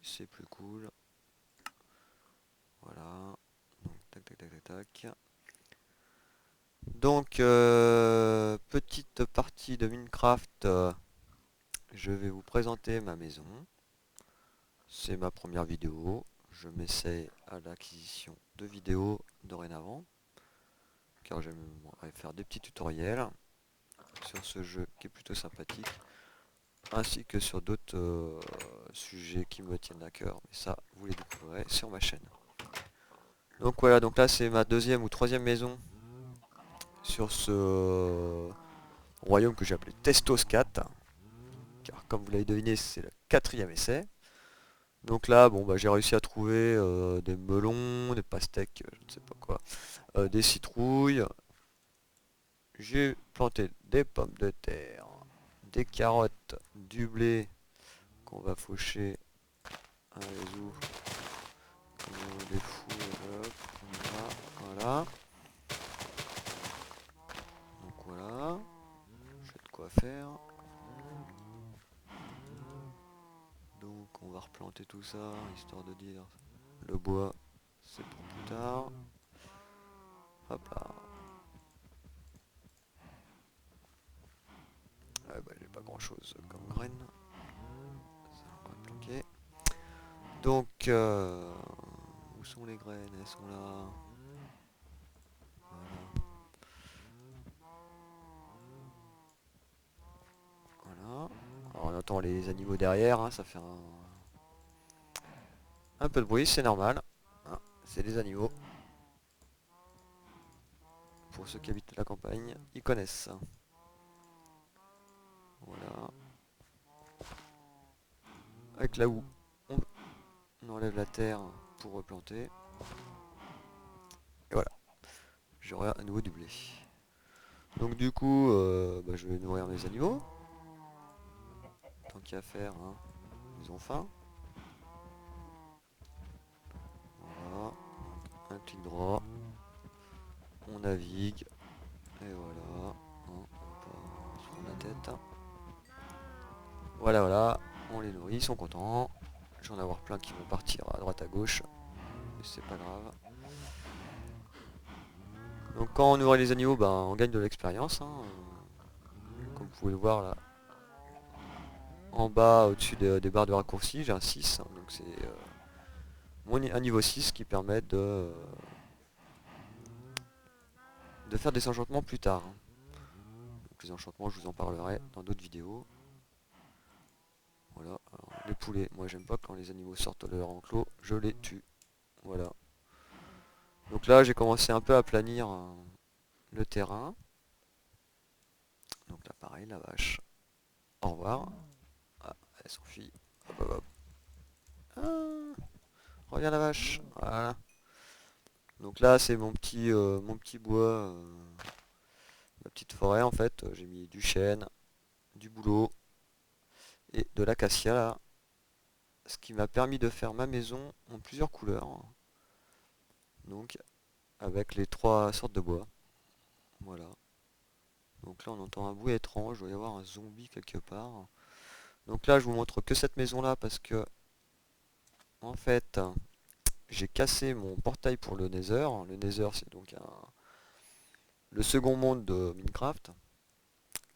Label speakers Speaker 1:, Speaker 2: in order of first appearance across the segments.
Speaker 1: c'est plus cool. Voilà. Donc, tac, tac, tac, tac, tac. Donc, petite partie de Minecraft. Je vais vous présenter ma maison. C'est ma première vidéo. Je m'essaie à l'acquisition de vidéos dorénavant, car j'aimerais faire des petits tutoriels sur ce jeu qui est plutôt sympathique, ainsi que sur d'autres sujets qui me tiennent à cœur. Mais ça, vous les découvrirez sur ma chaîne. Donc voilà, donc là c'est ma deuxième ou troisième maison sur ce royaume que j'ai appelé Testos 4, car comme vous l'avez deviné, c'est le quatrième essai. Donc là, bon bah j'ai réussi à trouver des melons, des pastèques, je ne sais pas quoi, des citrouilles. J'ai planté des pommes de terre, des carottes, du blé qu'on va faucher. Allez, où les fous, hop, voilà. Donc voilà, j'ai de quoi faire. Donc on va replanter tout ça, histoire de dire le bois c'est pour plus tard. Hop là. Ah bah j'ai pas grand chose comme graines. Ça on va planquer. Donc où sont les graines? Elles sont là. Voilà. Voilà. Alors on entend les animaux derrière, hein, ça fait un peu de bruit, c'est normal. Hein, c'est des animaux. Pour ceux qui habitent la campagne, ils connaissent ça. Voilà. Avec la houe, on enlève la terre pour replanter. Et voilà, j'aurai à nouveau du blé. Donc du coup, bah, je vais nourrir mes animaux. Tant qu'il y a à faire, hein. Ils ont faim. Voilà, un clic droit. On navigue. Et voilà. Hein, on va pas se prendre la tête. Voilà, voilà. On les nourrit, ils sont contents. Je vais en avoir plein qui vont partir à droite à gauche. Mais c'est pas grave. Donc quand on nourrit les animaux, ben, on gagne de l'expérience. Hein. Comme vous pouvez le voir là. En bas, au-dessus des barres de raccourci, j'ai un 6. Hein. Donc c'est un niveau 6 qui permet de faire des enchantements plus tard. Hein. Donc les enchantements, je vous en parlerai dans d'autres vidéos. Voilà, alors, les poulets, moi j'aime pas quand les animaux sortent de leur enclos, je les tue. Voilà. Donc là j'ai commencé un peu à planir le terrain. Donc là pareil, la vache. Au revoir. Ah, elle s'enfuit. Hop hop hop. Ah, reviens la vache. Voilà. Donc là c'est mon petit bois, ma petite forêt en fait. J'ai mis du chêne, du bouleau et de l'acacia là. Ce qui m'a permis de faire ma maison en plusieurs couleurs. Donc avec les trois sortes de bois. Voilà. Donc là on entend un bruit étrange, il doit y avoir un zombie quelque part. Donc là je vous montre que cette maison là parce que en fait j'ai cassé mon portail pour le Nether. Le Nether c'est donc le second monde de Minecraft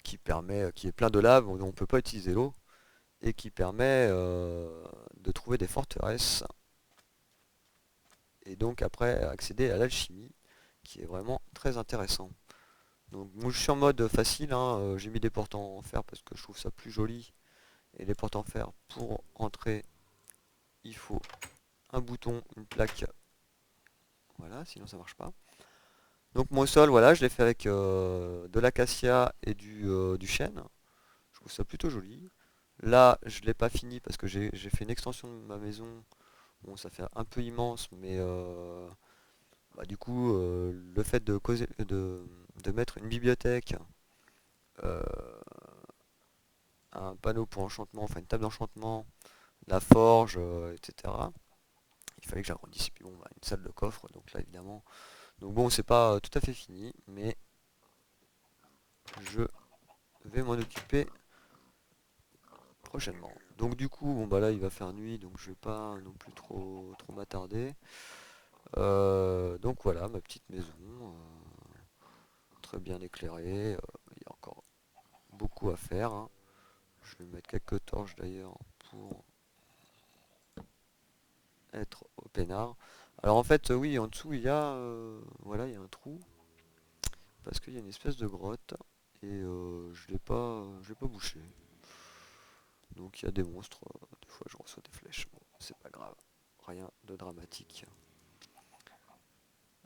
Speaker 1: qui est plein de lave, on ne peut pas utiliser l'eau et qui permet de trouver des forteresses et donc après accéder à l'alchimie qui est vraiment très intéressant. Donc moi je suis en mode facile, hein, j'ai mis des portes en fer parce que je trouve ça plus joli. Et les portes en fer, pour entrer, il faut un bouton, une plaque. Voilà, sinon ça marche pas. Donc mon sol, voilà, je l'ai fait avec de l'acacia et du chêne. Je trouve ça plutôt joli. Là, je l'ai pas fini parce que j'ai fait une extension de ma maison. Bon, ça fait un peu immense, mais bah, du coup, le fait de mettre une bibliothèque, euh, un panneau pour enchantement, enfin une table d'enchantement, la forge, etc. Il fallait que j'agrandisse. Et puis bon, bah, une salle de coffre, donc là évidemment. Donc bon, c'est pas tout à fait fini, mais je vais m'en occuper prochainement. Donc du coup, bon bah là il va faire nuit, donc je vais pas non plus trop m'attarder. Donc voilà, ma petite maison, très bien éclairée. Il y a encore beaucoup à faire, hein. Je vais mettre quelques torches d'ailleurs pour être au peinard. Alors en fait, oui, en dessous il y a, voilà, il y a un trou parce qu'il y a une espèce de grotte et je l'ai pas bouché. Donc il y a des monstres. Des fois je reçois des flèches. Bon, c'est pas grave, rien de dramatique.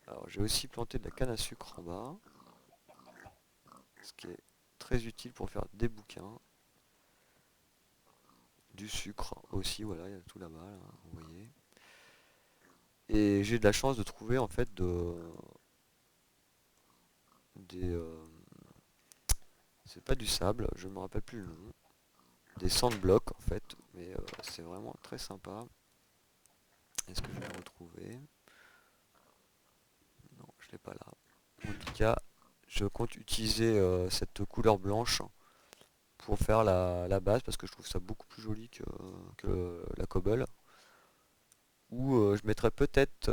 Speaker 1: Alors j'ai aussi planté de la canne à sucre en bas, ce qui est très utile pour faire des bouquins, du sucre aussi. Voilà, il y a tout là-bas, là, vous voyez. Et j'ai de la chance de trouver en fait des, c'est pas du sable, je ne me rappelle plus le nom, des sandblocks en fait, mais c'est vraiment très sympa. Est-ce que je vais le retrouver? Non, je l'ai pas là. En tout cas, je compte utiliser cette couleur blanche pour faire la base parce que je trouve ça beaucoup plus joli que la cobble. Ou je mettrais peut-être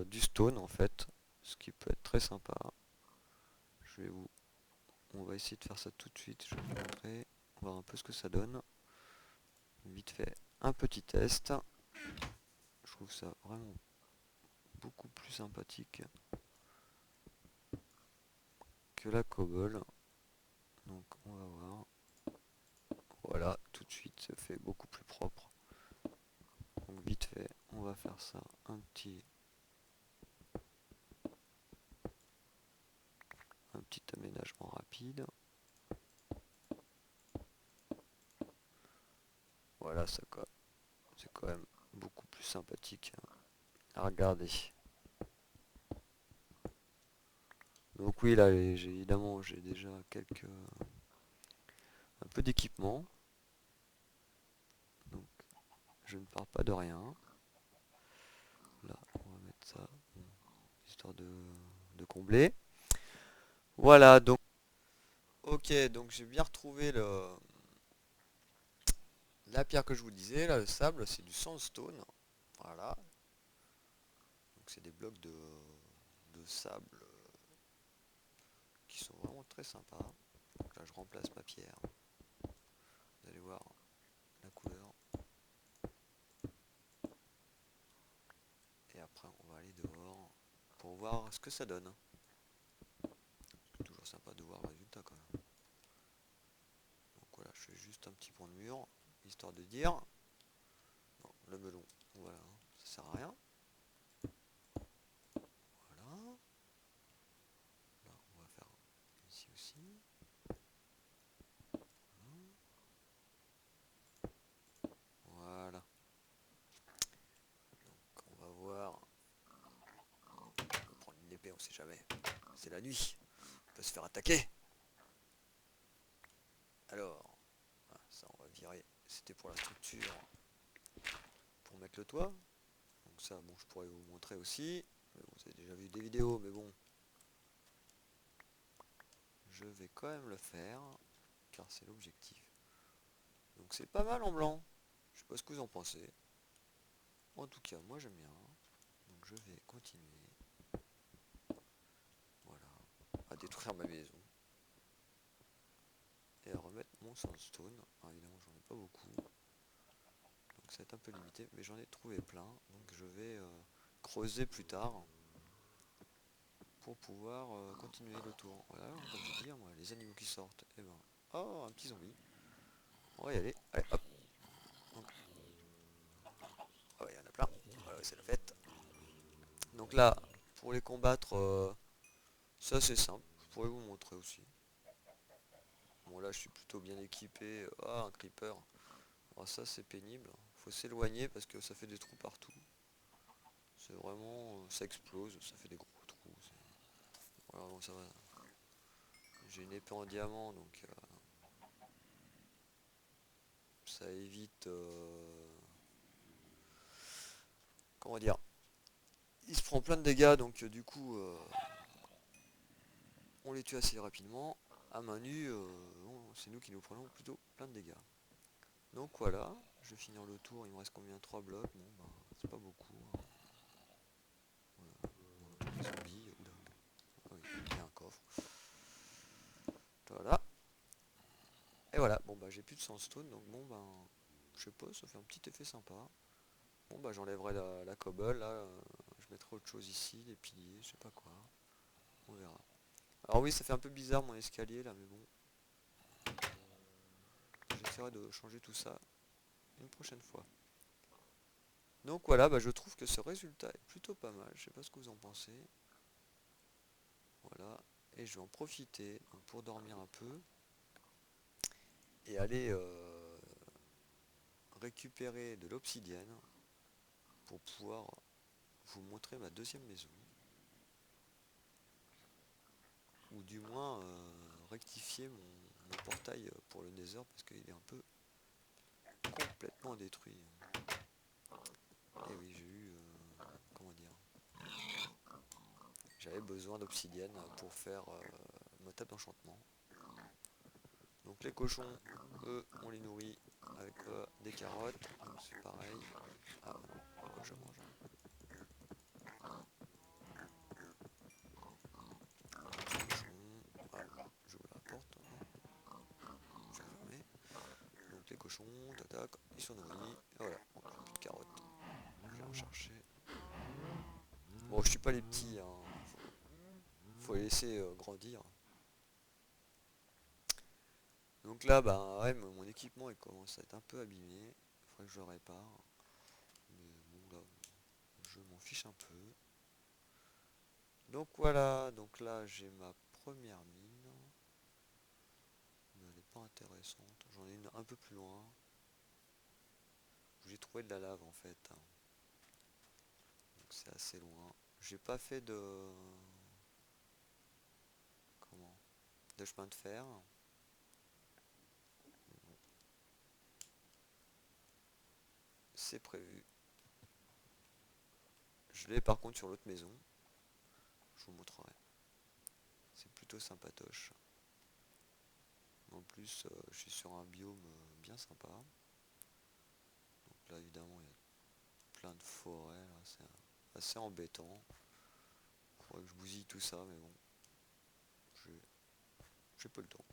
Speaker 1: du stone en fait, ce qui peut être très sympa. Je vais vous... On va essayer de faire ça tout de suite, je vais vous montrer, voir un peu ce que ça donne. Vite fait, un petit test. Je trouve ça vraiment beaucoup plus sympathique que la cobble. Donc on va voir. Voilà, tout de suite, ça fait beaucoup plus propre. Donc vite fait, on va faire ça, un petit aménagement rapide. Voilà, ça c'est quand même beaucoup plus sympathique à regarder. Donc oui, là, évidemment, j'ai déjà un peu d'équipement. Donc je ne pars pas de rien. Là, on va mettre ça, bon, histoire de combler. Voilà, donc ok, donc j'ai bien retrouvé la pierre que je vous disais, là, le sable, c'est du sandstone. Voilà. Donc c'est des blocs de sable qui sont vraiment très sympas. Donc là, je remplace ma pierre. Vous allez voir la couleur. Et après, on va aller dehors pour voir ce que ça donne. C'est toujours sympa de voir le résultat quand même. Donc voilà, je fais juste un petit point de mur, histoire de dire. Non, le melon, voilà, ça sert à rien. Voilà. Là, on va faire ici aussi. Voilà. Donc on va voir. On va prendre une épée, on sait jamais. C'est la nuit. On peut se faire attaquer. Alors, ça on va virer. C'était pour la structure. Pour mettre le toit. Donc ça, bon, je pourrais vous montrer aussi. Mais bon, vous avez déjà vu des vidéos, mais bon. Je vais quand même le faire. Car c'est l'objectif. Donc c'est pas mal en blanc. Je sais pas ce que vous en pensez. En tout cas, moi j'aime bien. Donc je vais continuer. Voilà. À détruire ma maison. Et à remettre mon sandstone. Alors évidemment, j'en ai pas beaucoup. Donc ça va être un peu limité. Mais j'en ai trouvé plein. Donc je vais creuser plus tard. Pour pouvoir continuer le tour. Voilà, comme je dis, moi, les animaux qui sortent. Et ben. Oh, un petit zombie. On va y aller. Allez, hop. Donc, ah ouais, il y en a plein. Voilà, c'est la fête. Donc là, pour les combattre, ça c'est simple. Je pourrais vous montrer aussi. Bon là, je suis plutôt bien équipé. Ah, un creeper. Alors ça, c'est pénible. Faut s'éloigner parce que ça fait des trous partout. C'est vraiment, ça explose, ça fait des gros trous. Voilà, bon ça va. J'ai une épée en diamant, donc ça évite. Comment dire? Il se prend plein de dégâts, donc du coup, on les tue assez rapidement. À main nue, c'est nous qui nous prenons plutôt plein de dégâts. Donc voilà, je vais finir le tour, il me reste combien? 3 blocs, bon bah c'est pas beaucoup, hein. Voilà. Zombie, oula. Ah oui, il y a un coffre. Voilà. Et voilà, bon bah j'ai plus de sandstone, donc bon bah je sais pas, ça fait un petit effet sympa. Bon bah j'enlèverai la cobble, là, je mettrai autre chose ici, des piliers, je sais pas quoi. On verra. Alors oui, ça fait un peu bizarre mon escalier là, mais bon. J'essaierai de changer tout ça une prochaine fois. Donc voilà, bah je trouve que ce résultat est plutôt pas mal, je sais pas ce que vous en pensez. Voilà, et je vais en profiter pour dormir un peu et aller récupérer de l'obsidienne pour pouvoir vous montrer ma deuxième maison. Ou du moins rectifier mon portail pour le Nether parce qu'il est un peu complètement détruit. Et oui, j'ai eu, comment dire, j'avais besoin d'obsidienne pour faire ma table d'enchantement. Donc les cochons, eux, on les nourrit avec des carottes, donc c'est pareil. Ah non, pourquoi je mange? Cochons, ah, j'ouvre la porte, je vais fermer. Donc les cochons, tac, ils sont nourris, et voilà, bon, j'ai plus de carottes, je vais en chercher. Bon, je suis pas les petits, hein. Faut les laisser grandir. Donc là, bah ouais, mon équipement il commence à être un peu abîmé. Il faudrait que je le répare. Mais bon, là, je m'en fiche un peu. Donc voilà, donc là j'ai ma première mine. Mais elle n'est pas intéressante. J'en ai une un peu plus loin. J'ai trouvé de la lave en fait, hein. Donc c'est assez loin. J'ai pas fait de... Comment? De chemin de fer. C'est prévu. Je l'ai par contre sur l'autre maison. Je vous montrerai. C'est plutôt sympatoche. En plus, je suis sur un biome bien sympa. Donc là, évidemment, il y a plein de forêts. C'est assez embêtant. Il faudrait que je bousille tout ça, mais bon, j'ai peu le temps.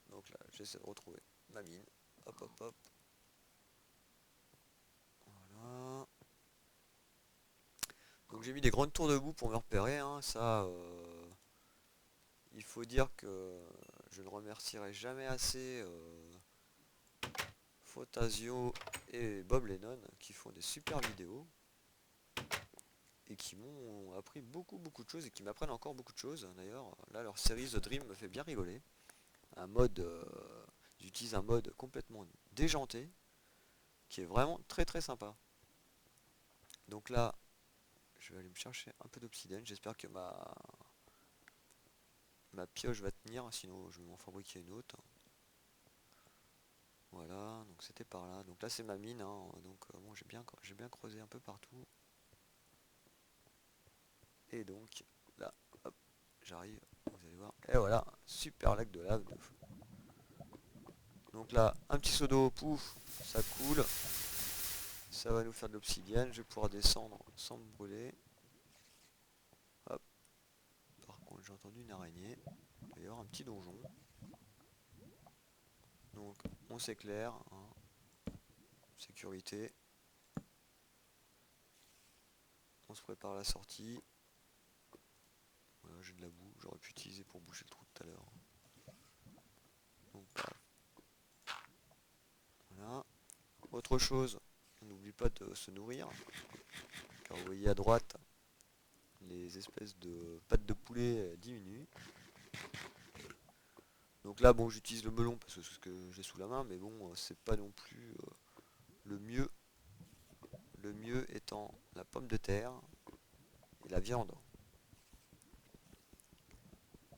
Speaker 1: Donc là, j'essaie de retrouver ma mine. Hop, hop, hop. Voilà. Donc j'ai mis des grandes tours debout pour me repérer, hein. Ça, il faut dire que je ne remercierai jamais assez Fantasio et Bob Lennon qui font des super vidéos et qui m'ont appris beaucoup de choses et qui m'apprennent encore beaucoup de choses. D'ailleurs, là leur série The Dream me fait bien rigoler. Un mode, j'utilise un mode complètement déjanté qui est vraiment très sympa. Donc là, je vais aller me chercher un peu d'obsidienne. J'espère que ma pioche va tenir, sinon je vais m'en fabriquer une autre. Voilà, donc c'était par là. Donc là c'est ma mine, hein. Donc bon, j'ai bien creusé un peu partout. Et donc là, hop, j'arrive, vous allez voir. Et voilà, super lac de lave de fou. Donc là, un petit seau d'eau, pouf, ça coule. Ça va nous faire de l'obsidienne. Je vais pouvoir descendre sans me brûler. Hop. Par contre, j'ai entendu une araignée. D'ailleurs, un petit donjon. Donc, on s'éclaire, hein. Sécurité. On se prépare à la sortie. Voilà, j'ai de la boue. J'aurais pu utiliser pour boucher le trou tout à l'heure. Donc, voilà. Autre chose, on n'oublie pas de se nourrir. Car vous voyez à droite, les espèces de pattes de poulet diminuent. Donc là, bon, j'utilise le melon parce que c'est ce que j'ai sous la main, mais bon, c'est pas non plus le mieux. Le mieux étant la pomme de terre et la viande.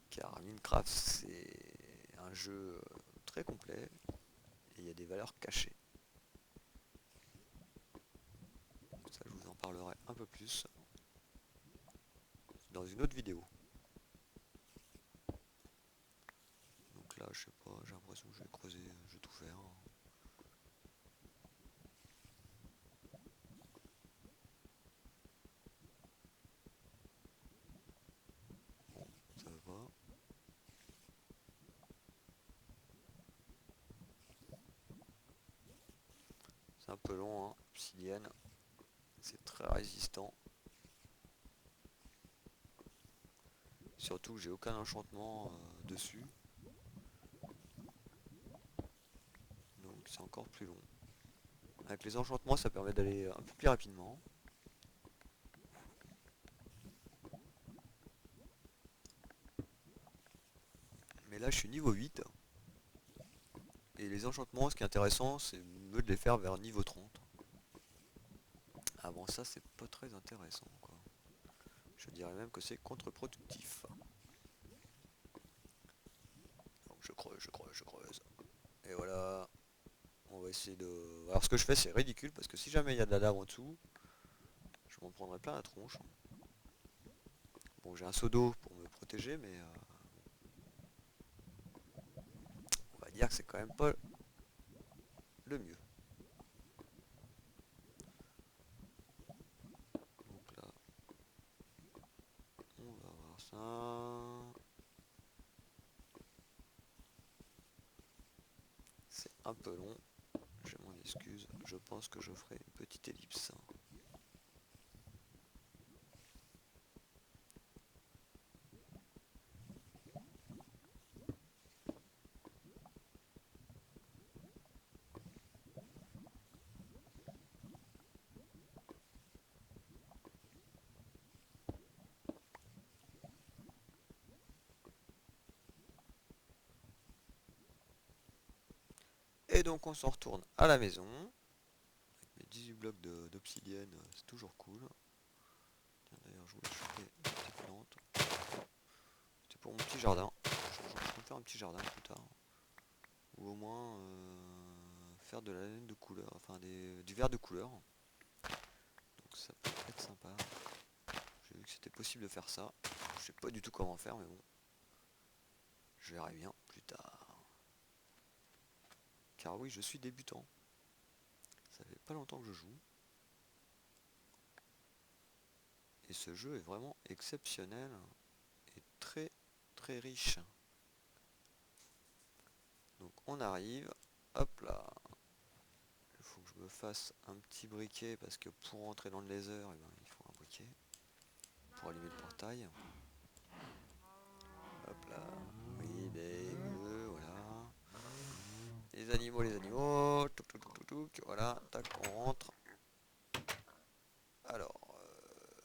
Speaker 1: Car Minecraft, c'est un jeu très complet et il y a des valeurs cachées. Ça, je vous en parlerai un peu plus dans une autre vidéo. Donc là, je sais pas, j'ai l'impression que je vais creuser, je vais tout faire. un peu long, hein, obsidienne. C'est très résistant. Surtout que j'ai aucun enchantement dessus. Donc c'est encore plus long. Avec les enchantements, ça permet d'aller un peu plus rapidement. Mais là, je suis niveau 8. Et les enchantements, ce qui est intéressant, c'est mieux de les faire vers niveau 30. Avant ça, c'est pas très intéressant, quoi. Je dirais même que c'est contre-productif. Donc je creuse, je creuse, je creuse. Et voilà. On va essayer de... Alors ce que je fais, c'est ridicule, parce que si jamais il y a de la lave en dessous, je m'en prendrai plein la tronche. Bon, j'ai un seau d'eau pour me protéger, mais on va dire que c'est quand même pas le mieux. Donc là, on va voir ça. C'est un peu long, je m'en excuse. Je pense que je ferai une petite ellipse. Et donc on s'en retourne à la maison. Avec mes 18 blocs d'obsidienne, c'est toujours cool. Tiens, d'ailleurs, je voulais choper une petite plante. C'était pour mon petit jardin. Je vais faire un petit jardin plus tard. Ou au moins faire de la laine de couleur, enfin du verre de couleur. Donc ça peut être sympa. J'ai vu que c'était possible de faire ça. Je sais pas du tout comment faire, mais bon. Je verrai bien plus tard. Car oui, je suis débutant. Ça fait pas longtemps que je joue. Et ce jeu est vraiment exceptionnel et très très riche. Donc on arrive, hop là. Il faut que je me fasse un petit briquet parce que pour entrer dans le laser, eh ben, il faut un briquet pour allumer le portail. Hop là. Oui, voilà. Les animaux, touc, touc, touc, touc, touc, voilà, tac, on rentre. Alors,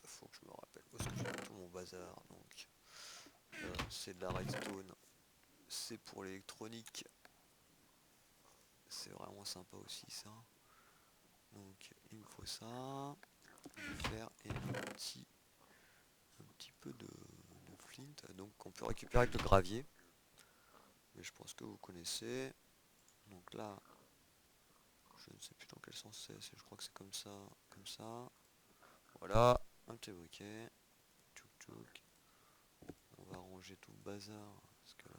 Speaker 1: faut que je me rappelle où est-ce que j'ai tout mon bazar. Donc, c'est de la redstone, c'est pour l'électronique. C'est vraiment sympa aussi ça. Donc, il me faut ça. Je vais faire un petit peu de flint. Donc, on peut récupérer avec le gravier. Mais je pense que vous connaissez. Donc là, je ne sais plus dans quel sens c'est. Je crois que c'est comme ça, comme ça. Voilà, un petit briquet. Tchouk tchouk. On va ranger tout le bazar. Parce que là,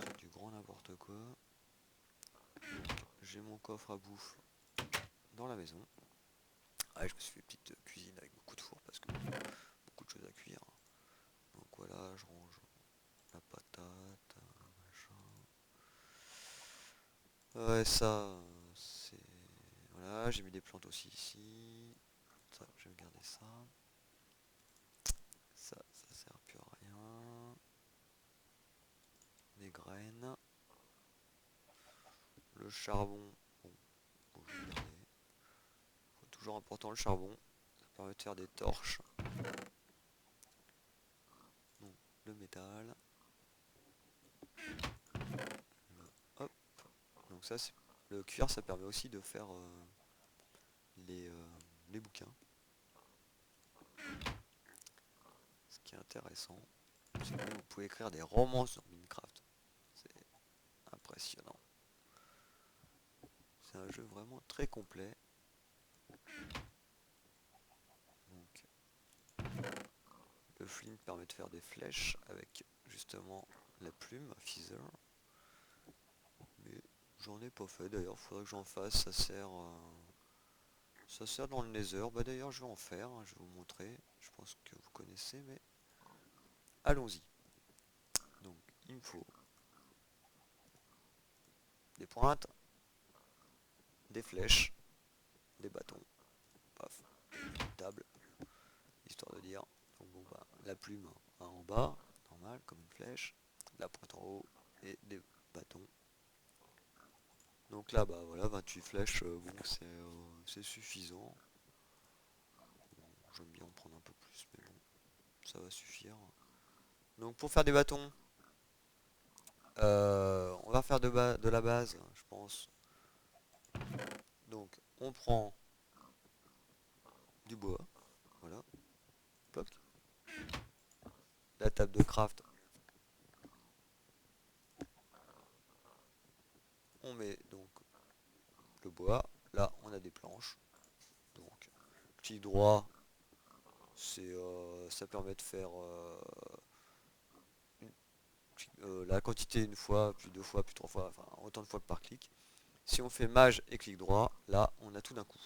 Speaker 1: c'est du grand n'importe quoi. J'ai mon coffre à bouffe dans la maison. Ah, je me suis fait une petite cuisine avec beaucoup de four parce que beaucoup de choses à cuire. Donc voilà, je range la patate, machin. Ouais, ça, c'est... Voilà, j'ai mis des plantes aussi ici. Ça, je vais garder ça. Ça sert plus à rien. Des graines. Le charbon, bon, je vais garder. Toujours important le charbon. Ça permet de faire des torches. Donc, le métal. Hop. Donc ça, c'est le cuir, ça permet aussi de faire les, euh, les bouquins. Ce qui est intéressant, c'est que vous pouvez écrire des romans sur Minecraft. C'est impressionnant. C'est un jeu vraiment très complet. Donc, le flint permet de faire des flèches avec justement la plume, Feather. Mais j'en ai pas fait d'ailleurs, faudrait que j'en fasse, ça sert dans le nether. Bah d'ailleurs je vais en faire, hein, je vais vous montrer. Je pense que vous connaissez, mais allons-y. Donc il me faut des pointes, des flèches, bas, normal, comme une flèche, la pointe en haut et des bâtons. Donc là, bah voilà, 28 flèches, bon, c'est suffisant. Bon, j'aime bien en prendre un peu plus, mais bon, ça va suffire. Donc pour faire des bâtons, on va faire de la base, je pense. Donc on prend du bois, voilà, poc. La table de craft, on met donc le bois. Là, on a des planches. Donc, clic droit, ça permet de faire la quantité une fois, puis deux fois, puis trois fois, enfin autant de fois que par clic. Si on fait mage et clic droit, là, on a tout d'un coup.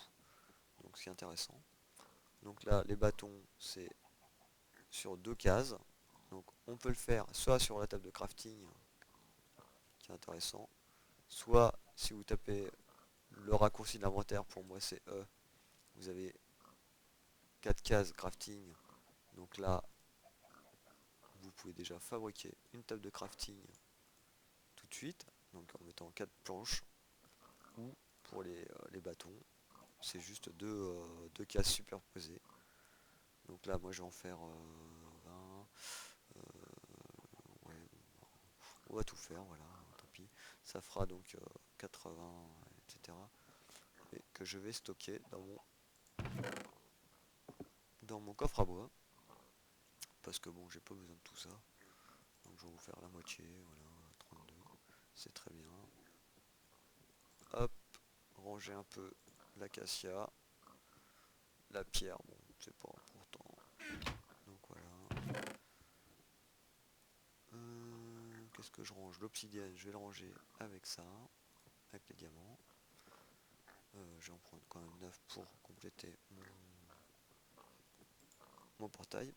Speaker 1: Donc, c'est intéressant. Donc là, les bâtons, c'est sur deux cases. Donc, on peut le faire soit sur la table de crafting, qui est intéressant, soit si vous tapez le raccourci d'inventaire, pour moi c'est E, vous avez 4 cases crafting. Donc là, vous pouvez déjà fabriquer une table de crafting tout de suite, donc en mettant 4 planches, ou pour les bâtons, c'est juste deux cases superposées. Donc là, moi je vais en faire 20, ouais, on va tout faire, voilà, tant pis. Ça fera donc 80, etc. Et que je vais stocker dans mon coffre à bois, parce que bon, j'ai pas besoin de tout ça. Donc je vais vous faire la moitié, voilà, 32, c'est très bien. Hop, ranger un peu l'acacia, la pierre, bon, c'est pas important. Donc voilà. Qu'est-ce que je range? L'obsidienne, je vais le ranger avec ça, avec les diamants. Je vais en prendre quand même 9 pour compléter mon portail.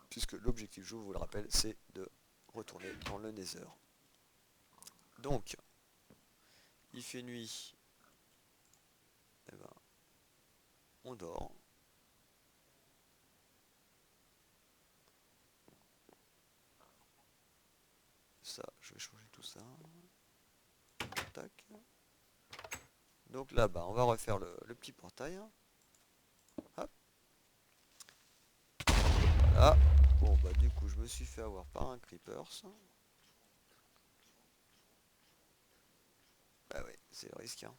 Speaker 1: Puisque l'objectif, je vous le rappelle, c'est de retourner dans le Nether. Donc, il fait nuit, eh ben, on dort. Ça, je vais changer tout ça. Tac. Donc là, bah, on va refaire le petit portail. Hop. Voilà. Bon, bah du coup, je me suis fait avoir par un creepers. Bah oui, c'est le risque, hein.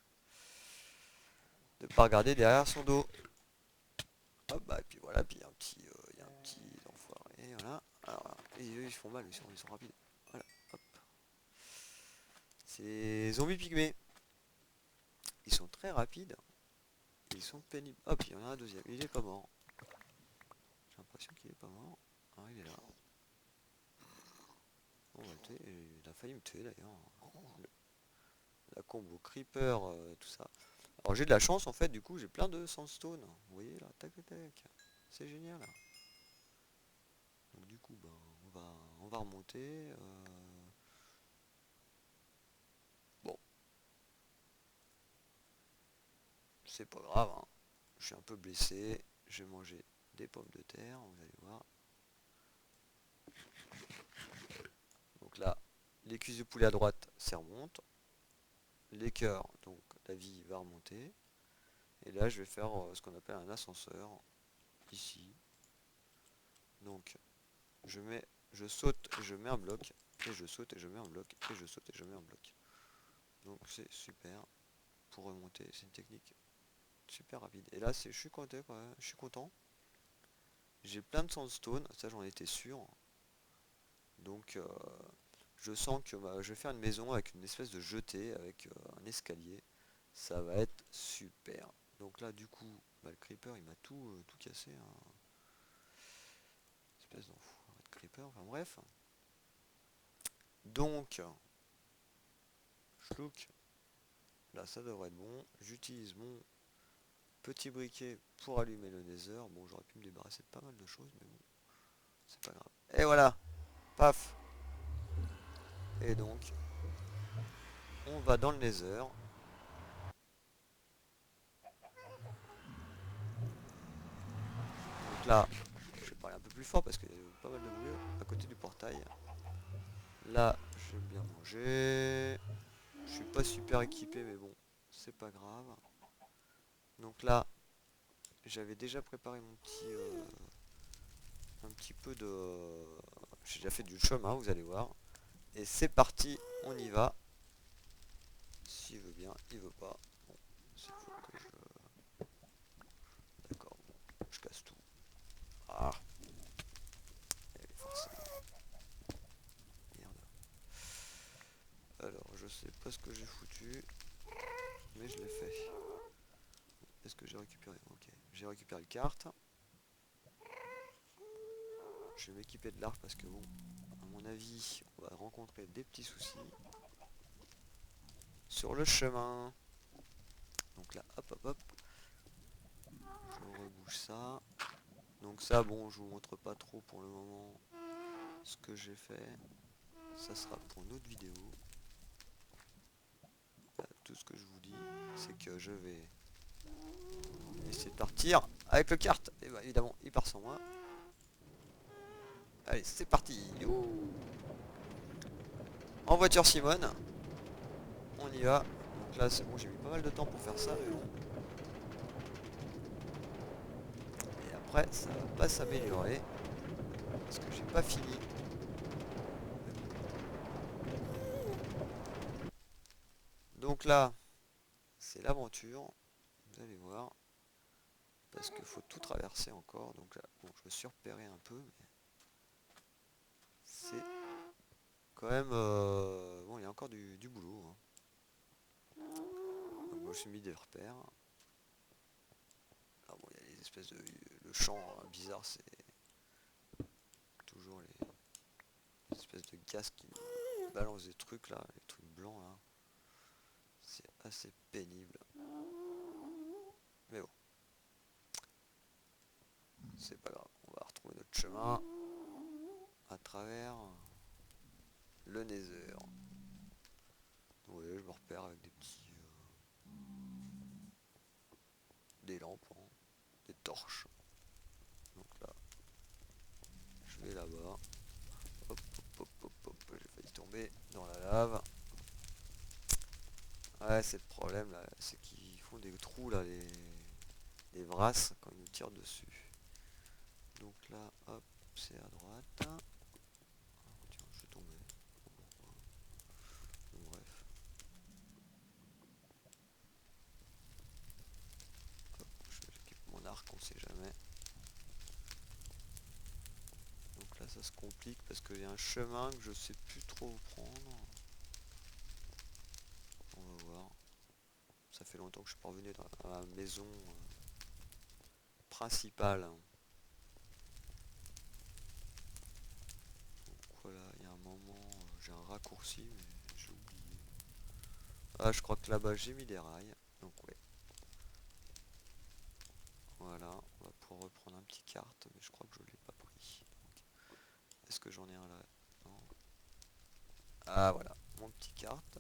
Speaker 1: De pas regarder derrière son dos. Hop, bah et puis voilà, puis il y a un petit enfoiré, voilà. Alors, voilà. Et eux, ils se font mal, ils sont rapides. Voilà, hop. C'est les zombies pygmées. Ils sont très rapides. Ils sont pénibles. Hop, il y en a un deuxième. Il est pas mort. J'ai l'impression qu'il est pas mort. Ah, il est là. On va le tuer. Il a failli me tuer d'ailleurs. La combo creeper, tout ça. Alors j'ai de la chance en fait, du coup j'ai plein de sandstone. Vous voyez là, tac tac tac. C'est génial. Donc du coup ben, on va remonter. Bon, c'est pas grave, hein. Je suis un peu blessé. Je vais manger des pommes de terre, vous allez voir. Donc là, les cuisses de poulet à droite, ça remonte. Les cœurs, donc la vie va remonter. Et là je vais faire ce qu'on appelle un ascenseur. Ici. Donc je saute et je mets un bloc. Et je saute et je mets un bloc. Et je saute et je mets un bloc. Donc c'est super. Pour remonter, c'est une technique super rapide. Et là, je suis content, quoi. Je suis content. J'ai plein de sandstone, ça j'en étais sûr. Donc je sens que je vais faire une maison avec une espèce de jetée, avec un escalier. Ça va être super. Donc là, du coup, bah, le creeper, il m'a tout cassé, hein. Espèce d'enfoiré de creeper, enfin bref. Donc, look. Là, ça devrait être bon. J'utilise mon petit briquet pour allumer le nether. Bon, j'aurais pu me débarrasser de pas mal de choses, mais bon, c'est pas grave. Et voilà, paf. Et donc, on va dans le nether. Donc là, je vais parler un peu plus fort parce qu'il y a pas mal de bruit à côté du portail. Là, j'ai bien mangé. Je suis pas super équipé, mais bon, c'est pas grave. Donc là, j'avais déjà préparé mon petit... un petit peu de... J'ai déjà fait du chemin, vous allez voir. Et c'est parti, on y va. S'il veut bien, il veut pas. Bon, c'est faut que je... D'accord, bon, je casse tout. Ah, forcément. Merde. Alors, je sais pas ce que j'ai foutu, mais je l'ai fait. Est-ce que j'ai récupéré? Ok, j'ai récupéré le carte. Je vais m'équiper de l'arche parce que bon, à mon avis, on va rencontrer des petits soucis sur le chemin. Donc là, hop hop hop, je rebouge ça. Donc ça, bon, je vous montre pas trop pour le moment ce que j'ai fait. Ça sera pour une autre vidéo. Là, tout ce que je vous dis, c'est que je vais essayer de partir avec le kart. Et bah évidemment, il part sans moi. Allez, c'est parti. Youhou. En voiture Simone. On y va. Donc là, c'est bon, j'ai mis pas mal de temps pour faire ça, mais bon. Et après, ça va pas s'améliorer. Parce que j'ai pas fini. Donc là, c'est l'aventure. Vous allez voir. Parce qu'il faut tout traverser encore. Donc là, bon, je me suis repéré un peu, mais c'est quand même... bon, il y a encore du boulot. Hein. Donc, moi, je me suis mis des repères. Alors bon, il y a des espèces de... Le champ bizarre, c'est toujours les espèces de gaz qui me balancent des trucs là, les trucs blancs là. C'est assez pénible. Mais bon, c'est pas grave. On va retrouver notre chemin à travers le Nether. Oui, je me repère avec des petits... des lampes, hein, des torches. Donc là, je vais là-bas. Hop, hop, hop, hop, hop. J'ai failli tomber dans la lave. Ouais, c'est le problème là, c'est qu'ils font des trous là, les vrasses quand ils nous tirent dessus. Donc là, hop, c'est à droite. Ah, tiens, je suis tombé. Donc, bref. Hop, j'équipe mon arc, on sait jamais. Donc là, ça se complique parce qu'il y a un chemin que je sais plus trop où prendre. On va voir. Ça fait longtemps que je suis pas revenu dans la maison principale. Donc voilà, il y a un moment, j'ai un raccourci, mais j'ai oublié. Ah, je crois que là-bas j'ai mis des rails. Donc ouais. Voilà, on va pouvoir reprendre un petit carte, mais je crois que je l'ai pas pris. Est-ce que j'en ai un là? Non. Ah voilà, mon petit carte.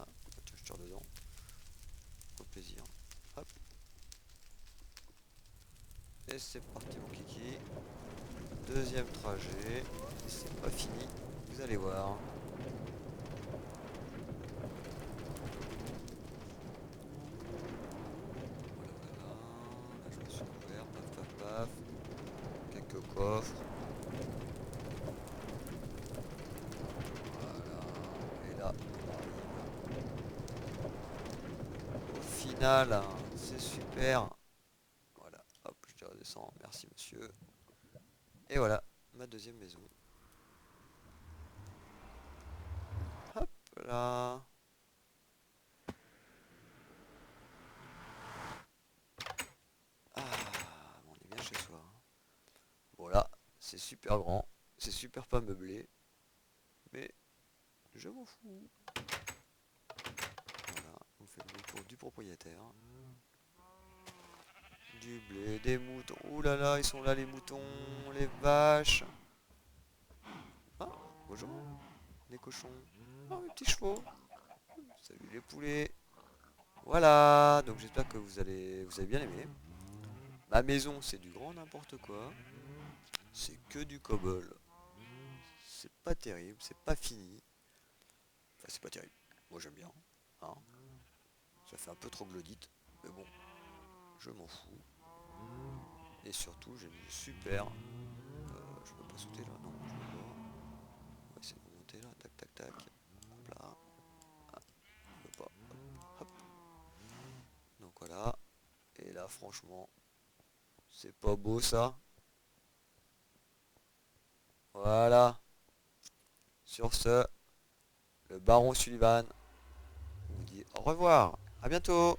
Speaker 1: Ah, tiens, je tire dedans. Au plaisir. Hop. Et c'est parti mon kiki. Deuxième trajet. Et c'est pas fini, vous allez voir. Voilà, là je me suis couvert, paf paf paf. Quelques coffres. Voilà. Et là, on arrive. Au final, hein, c'est super. Voilà, hop, je redescends. Merci monsieur. Et voilà, ma deuxième maison. Hop là. Ah, on est bien chez soi. Hein. Voilà, c'est super grand. C'est super pas meublé. Mais je m'en fous. Voilà, on fait le tour du propriétaire. Du blé, des moutons. Ouh là là, ils sont là les moutons, les vaches. Ah, bonjour, les cochons. Ah, les petits chevaux. Salut les poulets. Voilà, donc j'espère que vous avez bien aimé. Ma maison, c'est du grand n'importe quoi. c'est que du cobble. C'est pas terrible, c'est pas fini. Enfin, c'est pas terrible. Moi j'aime bien. Hein. Ça fait un peu troglodyte. Mais bon, je m'en fous. Et surtout, j'ai une super... je peux pas sauter là, non, je vais voir. On va essayer de monter là, tac tac tac. Hop là. Ah, je peux pas. Hop. Donc voilà. Et là, franchement, c'est pas beau ça. Voilà. Sur ce, le baron Sullivan vous dit au revoir. À bientôt.